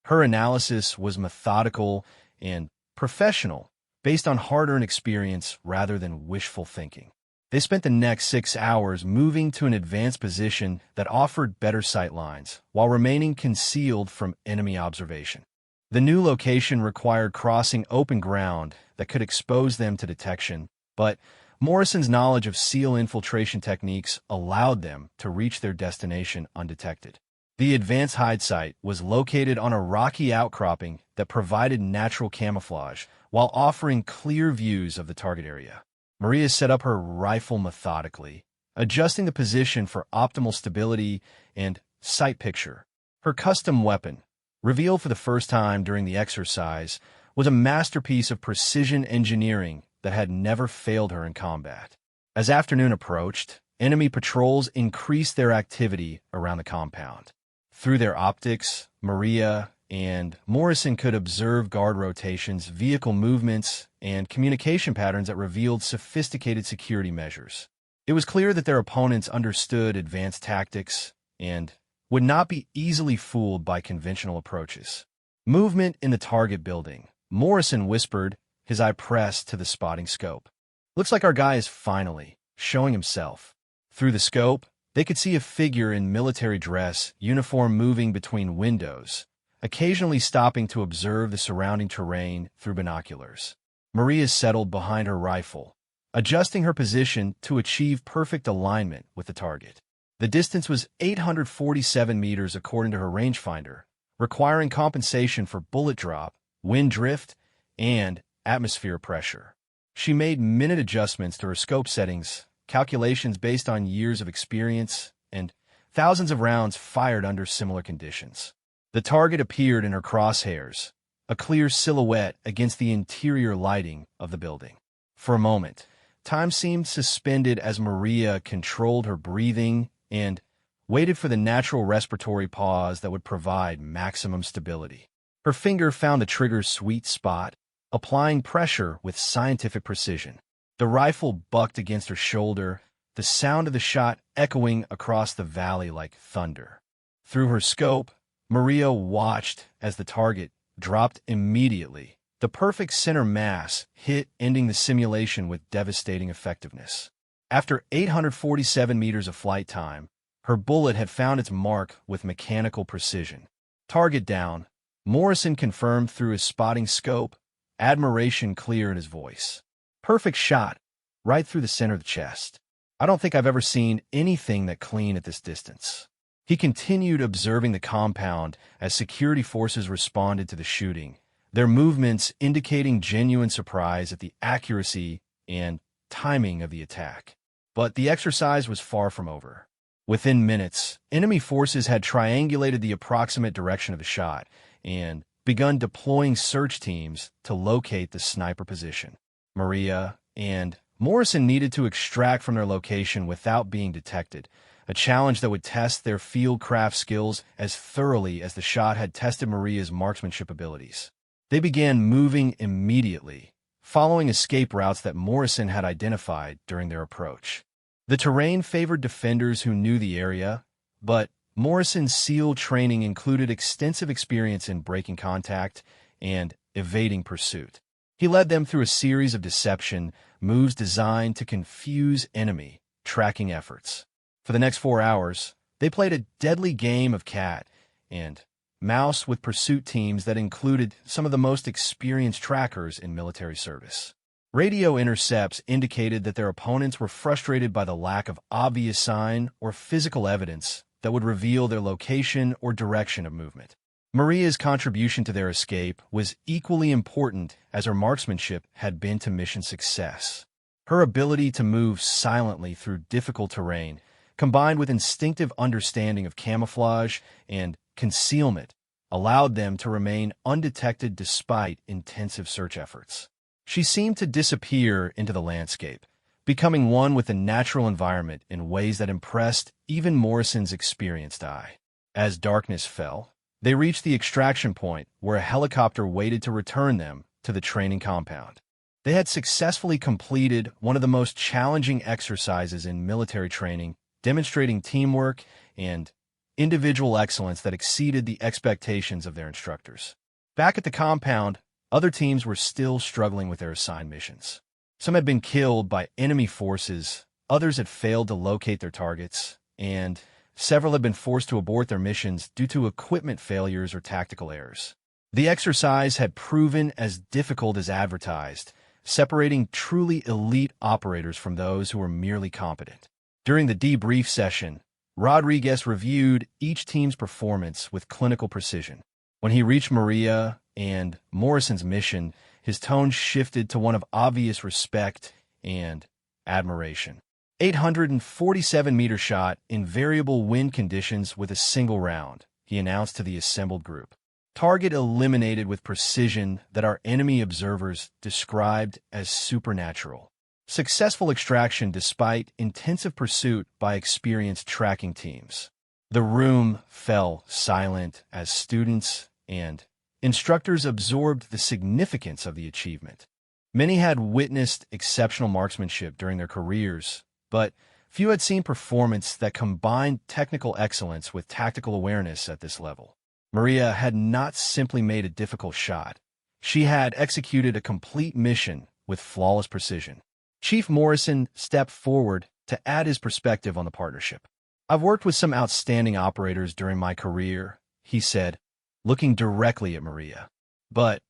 S1: Her analysis was methodical and professional, based on hard-earned experience rather than wishful thinking. They spent the next 6 hours moving to an advanced position that offered better sight lines, while remaining concealed from enemy observation. The new location required crossing open ground that could expose them to detection, but Morrison's knowledge of SEAL infiltration techniques allowed them to reach their destination undetected. The advanced hide site was located on a rocky outcropping that provided natural camouflage while offering clear views of the target area. Maria set up her rifle methodically, adjusting the position for optimal stability and sight picture. Her custom weapon, revealed for the first time during the exercise, was a masterpiece of precision engineering that had never failed her in combat. As afternoon approached, enemy patrols increased their activity around the compound. Through their optics, Maria and Morrison could observe guard rotations, vehicle movements, and communication patterns that revealed sophisticated security measures. It was clear that their opponents understood advanced tactics and would not be easily fooled by conventional approaches. Movement in the target building. Morrison whispered, his eye pressed to the spotting scope. "Looks like our guy is finally showing himself." Through the scope, they could see a figure in military dress, uniform moving between windows, occasionally stopping to observe the surrounding terrain through binoculars. Maria settled behind her rifle, adjusting her position to achieve perfect alignment with the target. The distance was 847 meters according to her rangefinder, requiring compensation for bullet drop, wind drift, and atmosphere pressure. She made minute adjustments to her scope settings, calculations based on years of experience, and thousands of rounds fired under similar conditions. The target appeared in her crosshairs, a clear silhouette against the interior lighting of the building. For a moment, time seemed suspended as Maria controlled her breathing and waited for the natural respiratory pause that would provide maximum stability. Her finger found the trigger's sweet spot, applying pressure with scientific precision. The rifle bucked against her shoulder, the sound of the shot echoing across the valley like thunder. Through her scope, Maria watched as the target dropped immediately. The perfect center mass hit, ending the simulation with devastating effectiveness. After 847 meters of flight time, her bullet had found its mark with mechanical precision. Target down, Morrison confirmed through his spotting scope, admiration clear in his voice. Perfect shot, right through the center of the chest. I don't think I've ever seen anything that clean at this distance. He continued observing the compound as security forces responded to the shooting, their movements indicating genuine surprise at the accuracy and timing of the attack. But the exercise was far from over. Within minutes, enemy forces had triangulated the approximate direction of the shot and begun deploying search teams to locate the sniper position. Maria and Morrison needed to extract from their location without being detected, a challenge that would test their fieldcraft skills as thoroughly as the shot had tested Maria's marksmanship abilities. They began moving immediately, following escape routes that Morrison had identified during their approach. The terrain favored defenders who knew the area, but Morrison's SEAL training included extensive experience in breaking contact and evading pursuit. He led them through a series of deception moves designed to confuse enemy tracking efforts. For the next 4 hours, they played a deadly game of cat and mouse with pursuit teams that included some of the most experienced trackers in military service. Radio intercepts indicated that their opponents were frustrated by the lack of obvious sign or physical evidence that would reveal their location or direction of movement. Maria's contribution to their escape was equally important as her marksmanship had been to mission success. Her ability to move silently through difficult terrain, combined with instinctive understanding of camouflage and concealment, allowed them to remain undetected despite intensive search efforts. She seemed to disappear into the landscape, becoming one with the natural environment in ways that impressed even Morrison's experienced eye. As darkness fell, they reached the extraction point where a helicopter waited to return them to the training compound. They had successfully completed one of the most challenging exercises in military training, demonstrating teamwork and individual excellence that exceeded the expectations of their instructors. Back at the compound, other teams were still struggling with their assigned missions. Some had been killed by enemy forces, others had failed to locate their targets, and several had been forced to abort their missions due to equipment failures or tactical errors. The exercise had proven as difficult as advertised, separating truly elite operators from those who were merely competent. During the debrief session, Rodriguez reviewed each team's performance with clinical precision. When he reached Maria and Morrison's mission, his tone shifted to one of obvious respect and admiration. 847-meter shot in variable wind conditions with a single round, he announced to the assembled group. Target eliminated with precision that our enemy observers described as supernatural. Successful extraction despite intensive pursuit by experienced tracking teams. The room fell silent as students and instructors absorbed the significance of the achievement. Many had witnessed exceptional marksmanship during their careers, but few had seen performance that combined technical excellence with tactical awareness at this level. Maria had not simply made a difficult shot. She had executed a complete mission with flawless precision. Chief Morrison stepped forward to add his perspective on the partnership. I've worked with some outstanding operators during my career, he said, looking directly at Maria. But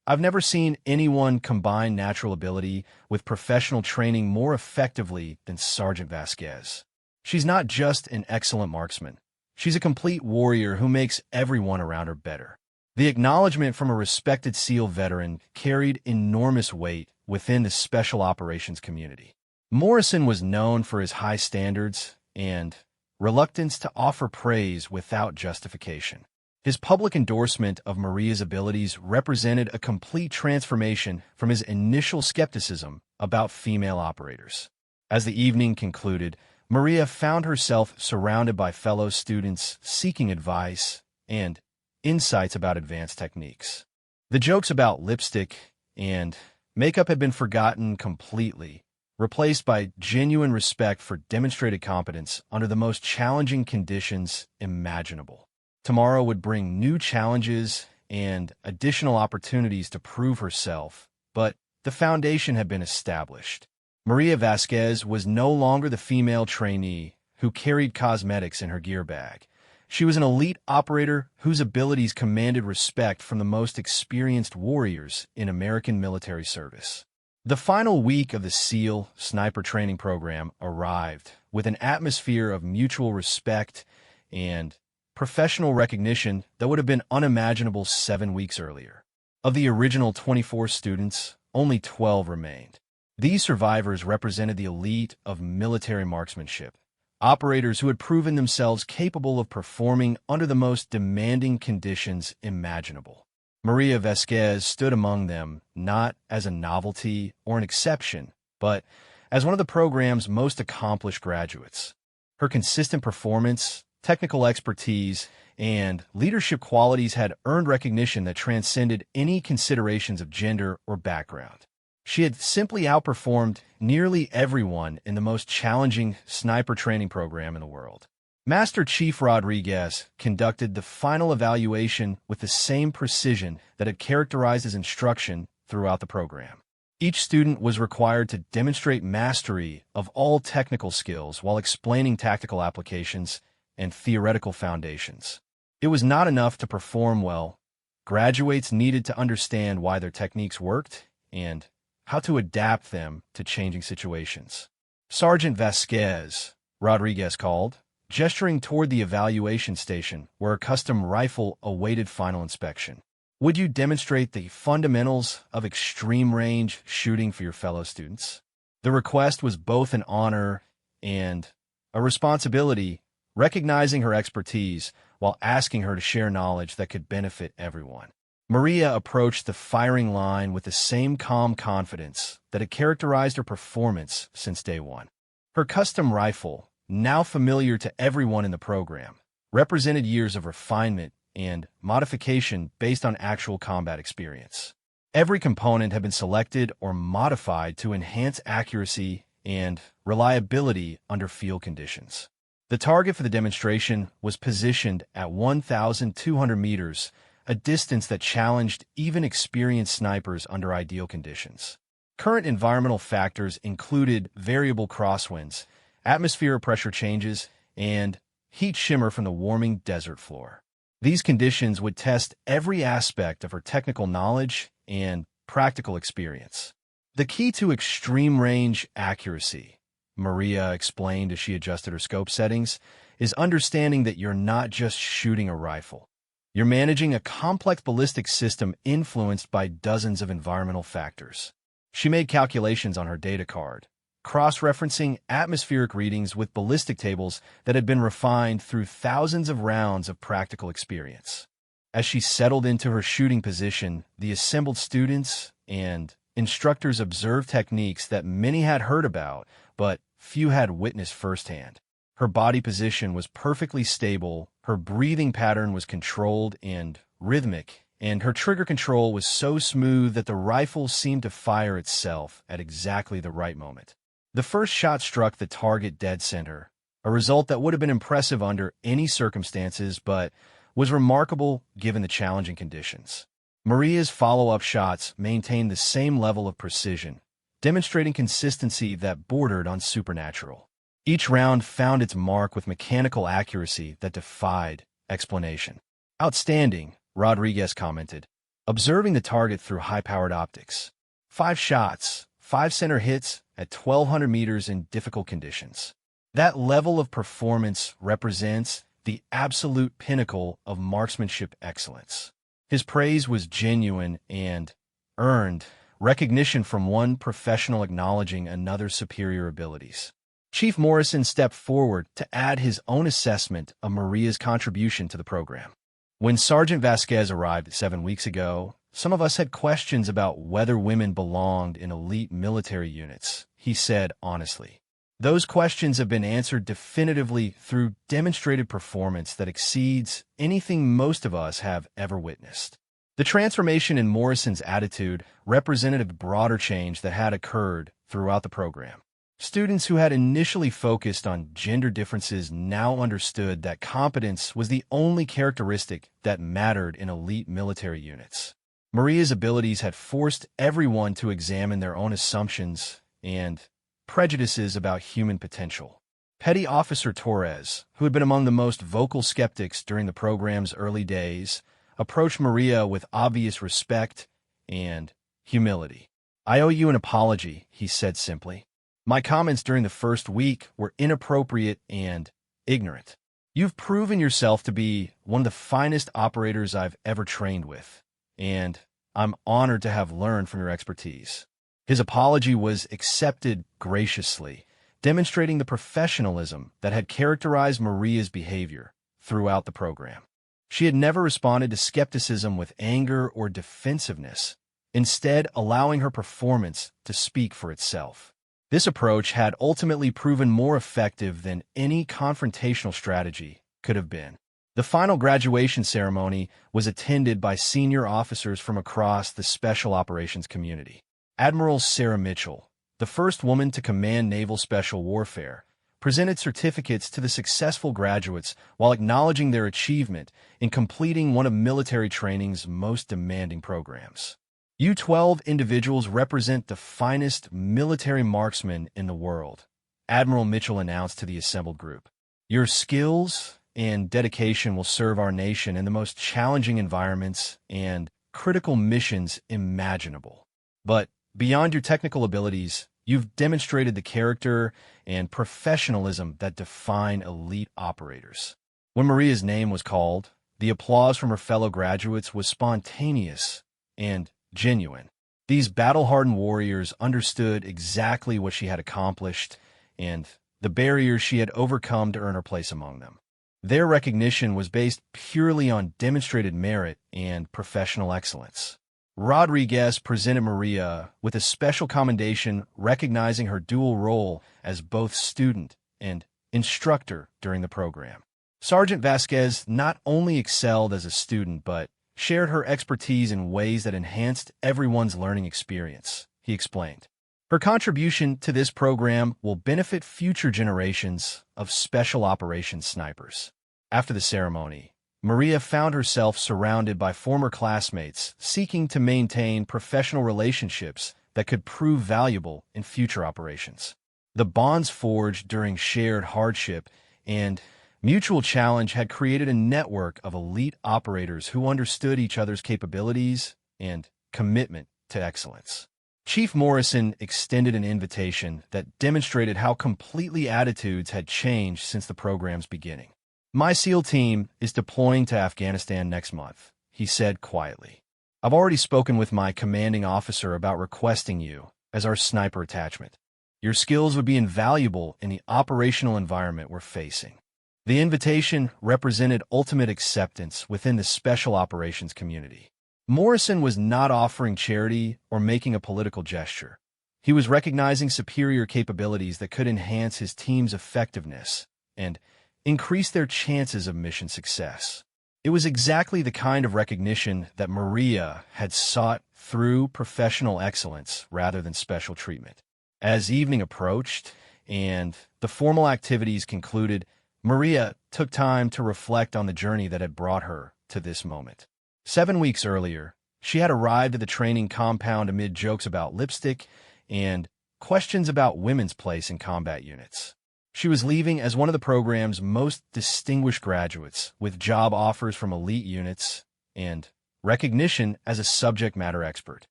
S1: I've never seen anyone combine natural ability with professional training more effectively than Sergeant Vasquez. She's not just an excellent marksman. She's a complete warrior who makes everyone around her better. The acknowledgement from a respected SEAL veteran carried enormous weight within the special operations community. Morrison was known for his high standards and reluctance to offer praise without justification. His public endorsement of Maria's abilities represented a complete transformation from his initial skepticism about female operators. As the evening concluded, Maria found herself surrounded by fellow students seeking advice and insights about advanced techniques. The jokes about lipstick and makeup had been forgotten completely, replaced by genuine respect for demonstrated competence under the most challenging conditions imaginable. Tomorrow would bring new challenges and additional opportunities to prove herself, but the foundation had been established. Maria Vasquez was no longer the female trainee who carried cosmetics in her gear bag. She was an elite operator whose abilities commanded respect from the most experienced warriors in American military service. The final week of the SEAL sniper training program arrived with an atmosphere of mutual respect and professional recognition that would have been unimaginable 7 weeks earlier. Of the original 24 students, only 12 remained. These survivors represented the elite of military marksmanship, operators who had proven themselves capable of performing under the most demanding conditions imaginable. Maria Vasquez stood among them not as a novelty or an exception, but as one of the program's most accomplished graduates. Her consistent performance, technical expertise, and leadership qualities had earned recognition that transcended any considerations of gender or background. She had simply outperformed nearly everyone in the most challenging sniper training program in the world. Master Chief Rodriguez conducted the final evaluation with the same precision that had characterized his instruction throughout the program. Each student was required to demonstrate mastery of all technical skills while explaining tactical applications and theoretical foundations. It was not enough to perform well. Graduates needed to understand why their techniques worked and how to adapt them to changing situations. Sergeant Vasquez, Rodriguez called, gesturing toward the evaluation station where a custom rifle awaited final inspection. Would you demonstrate the fundamentals of extreme-range shooting for your fellow students? The request was both an honor and a responsibility, recognizing her expertise while asking her to share knowledge that could benefit everyone. Maria approached the firing line with the same calm confidence that had characterized her performance since day one. Her custom rifle, now familiar to everyone in the program, represented years of refinement and modification based on actual combat experience. Every component had been selected or modified to enhance accuracy and reliability under field conditions. The target for the demonstration was positioned at 1,200 meters, a distance that challenged even experienced snipers under ideal conditions. Current environmental factors included variable crosswinds, atmospheric pressure changes, and heat shimmer from the warming desert floor. These conditions would test every aspect of her technical knowledge and practical experience. The key to extreme range accuracy, Maria explained as she adjusted her scope settings, is understanding that you're not just shooting a rifle. You're managing a complex ballistic system influenced by dozens of environmental factors. She made calculations on her data card, cross-referencing atmospheric readings with ballistic tables that had been refined through thousands of rounds of practical experience. As she settled into her shooting position, the assembled students and instructors observed techniques that many had heard about, but few had witnessed firsthand. Her body position was perfectly stable, her breathing pattern was controlled and rhythmic, and her trigger control was so smooth that the rifle seemed to fire itself at exactly the right moment. The first shot struck the target dead center, a result that would have been impressive under any circumstances, but was remarkable given the challenging conditions. Maria's follow-up shots maintained the same level of precision, demonstrating consistency that bordered on supernatural. Each round found its mark with mechanical accuracy that defied explanation. "Outstanding," Rodriguez commented, observing the target through high-powered optics. 5 shots, 5 center hits at 1,200 meters in difficult conditions. That level of performance represents the absolute pinnacle of marksmanship excellence. His praise was genuine and earned recognition from one professional acknowledging another's superior abilities. Chief Morrison stepped forward to add his own assessment of Maria's contribution to the program. "When Sergeant Vasquez arrived 7 weeks ago, some of us had questions about whether women belonged in elite military units," he said honestly. "Those questions have been answered definitively through demonstrated performance that exceeds anything most of us have ever witnessed." The transformation in Morrison's attitude represented a broader change that had occurred throughout the program. Students who had initially focused on gender differences now understood that competence was the only characteristic that mattered in elite military units. Maria's abilities had forced everyone to examine their own assumptions and prejudices about human potential. Petty Officer Torres, who had been among the most vocal skeptics during the program's early days, approached Maria with obvious respect and humility. "I owe you an apology," he said simply. "My comments during the first week were inappropriate and ignorant. You've proven yourself to be one of the finest operators I've ever trained with, and I'm honored to have learned from your expertise." His apology was accepted graciously, demonstrating the professionalism that had characterized Maria's behavior throughout the program. She had never responded to skepticism with anger or defensiveness, instead allowing her performance to speak for itself. This approach had ultimately proven more effective than any confrontational strategy could have been. The final graduation ceremony was attended by senior officers from across the Special Operations community. Admiral Sarah Mitchell, the first woman to command Naval Special Warfare, presented certificates to the successful graduates while acknowledging their achievement in completing one of military training's most demanding programs. "You 12 individuals represent the finest military marksmen in the world," Admiral Mitchell announced to the assembled group. "Your skills and dedication will serve our nation in the most challenging environments and critical missions imaginable. But beyond your technical abilities, you've demonstrated the character and professionalism that define elite operators." When Maria's name was called, the applause from her fellow graduates was spontaneous and genuine. These battle-hardened warriors understood exactly what she had accomplished and the barriers she had overcome to earn her place among them. Their recognition was based purely on demonstrated merit and professional excellence. Rodriguez presented Maria with a special commendation recognizing her dual role as both student and instructor during the program. Sergeant Vasquez not only excelled as a student but shared her expertise in ways that enhanced everyone's learning experience, he explained. Her contribution to this program will benefit future generations of special operations snipers. After the ceremony, Maria found herself surrounded by former classmates seeking to maintain professional relationships that could prove valuable in future operations. The bonds forged during shared hardship and mutual challenge had created a network of elite operators who understood each other's capabilities and commitment to excellence. Chief Morrison extended an invitation that demonstrated how completely attitudes had changed since the program's beginning. "My SEAL team is deploying to Afghanistan next month," he said quietly. "I've already spoken with my commanding officer about requesting you as our sniper attachment. Your skills would be invaluable in the operational environment we're facing." The invitation represented ultimate acceptance within the special operations community. Morrison was not offering charity or making a political gesture. He was recognizing superior capabilities that could enhance his team's effectiveness and increase their chances of mission success. It was exactly the kind of recognition that Maria had sought through professional excellence rather than special treatment. As evening approached and the formal activities concluded, Maria took time to reflect on the journey that had brought her to this moment. 7 weeks earlier, she had arrived at the training compound amid jokes about lipstick and questions about women's place in combat units. She was leaving as one of the program's most distinguished graduates, with job offers from elite units and recognition as a subject matter expert.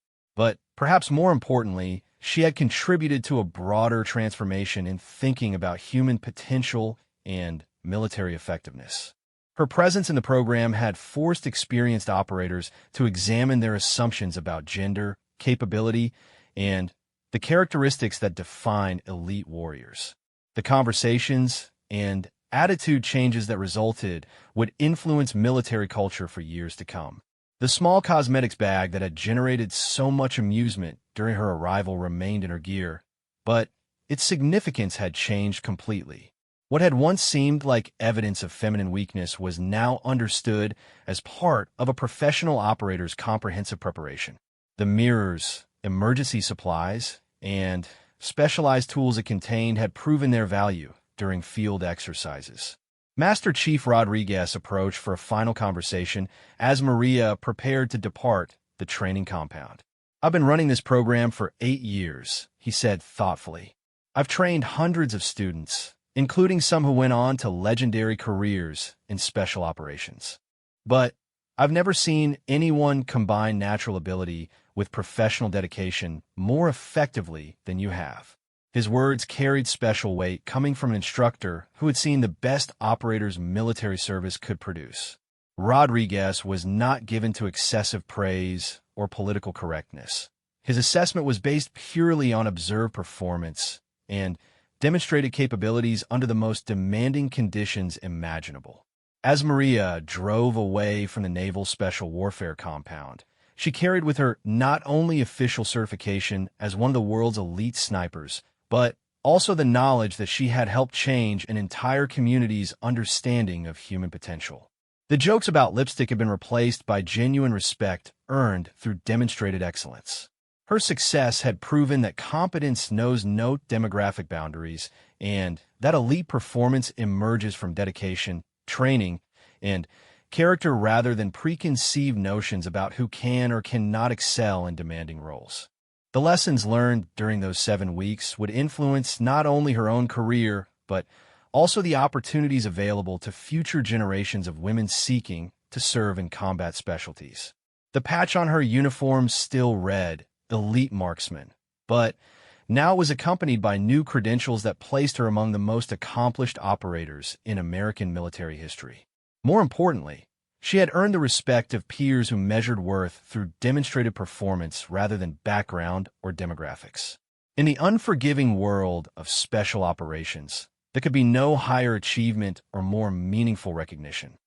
S1: But perhaps more importantly, she had contributed to a broader transformation in thinking about human potential and military effectiveness. Her presence in the program had forced experienced operators to examine their assumptions about gender, capability, and the characteristics that define elite warriors. The conversations and attitude changes that resulted would influence military culture for years to come. The small cosmetics bag that had generated so much amusement during her arrival remained in her gear, but its significance had changed completely. What had once seemed like evidence of feminine weakness was now understood as part of a professional operator's comprehensive preparation. The mirrors, emergency supplies, and specialized tools it contained had proven their value during field exercises. Master Chief Rodriguez approached for a final conversation as Maria prepared to depart the training compound. "I've been running this program for 8 years," he said thoughtfully. "I've trained hundreds of students, including some who went on to legendary careers in special operations. But I've never seen anyone combine natural ability with professional dedication more effectively than you have." His words carried special weight, coming from an instructor who had seen the best operators military service could produce. Rodriguez was not given to excessive praise or political correctness. His assessment was based purely on observed performance and demonstrated capabilities under the most demanding conditions imaginable. As Maria drove away from the Naval Special Warfare Compound, she carried with her not only official certification as one of the world's elite snipers, but also the knowledge that she had helped change an entire community's understanding of human potential. The jokes about lipstick had been replaced by genuine respect earned through demonstrated excellence. Her success had proven that competence knows no demographic boundaries and that elite performance emerges from dedication, training, and character rather than preconceived notions about who can or cannot excel in demanding roles. The lessons learned during those 7 weeks would influence not only her own career, but also the opportunities available to future generations of women seeking to serve in combat specialties. The patch on her uniform still read Elite Marksman, but now was accompanied by new credentials that placed her among the most accomplished operators in American military history. More importantly, she had earned the respect of peers who measured worth through demonstrated performance rather than background or demographics. In the unforgiving world of special operations, there could be no higher achievement or more meaningful recognition.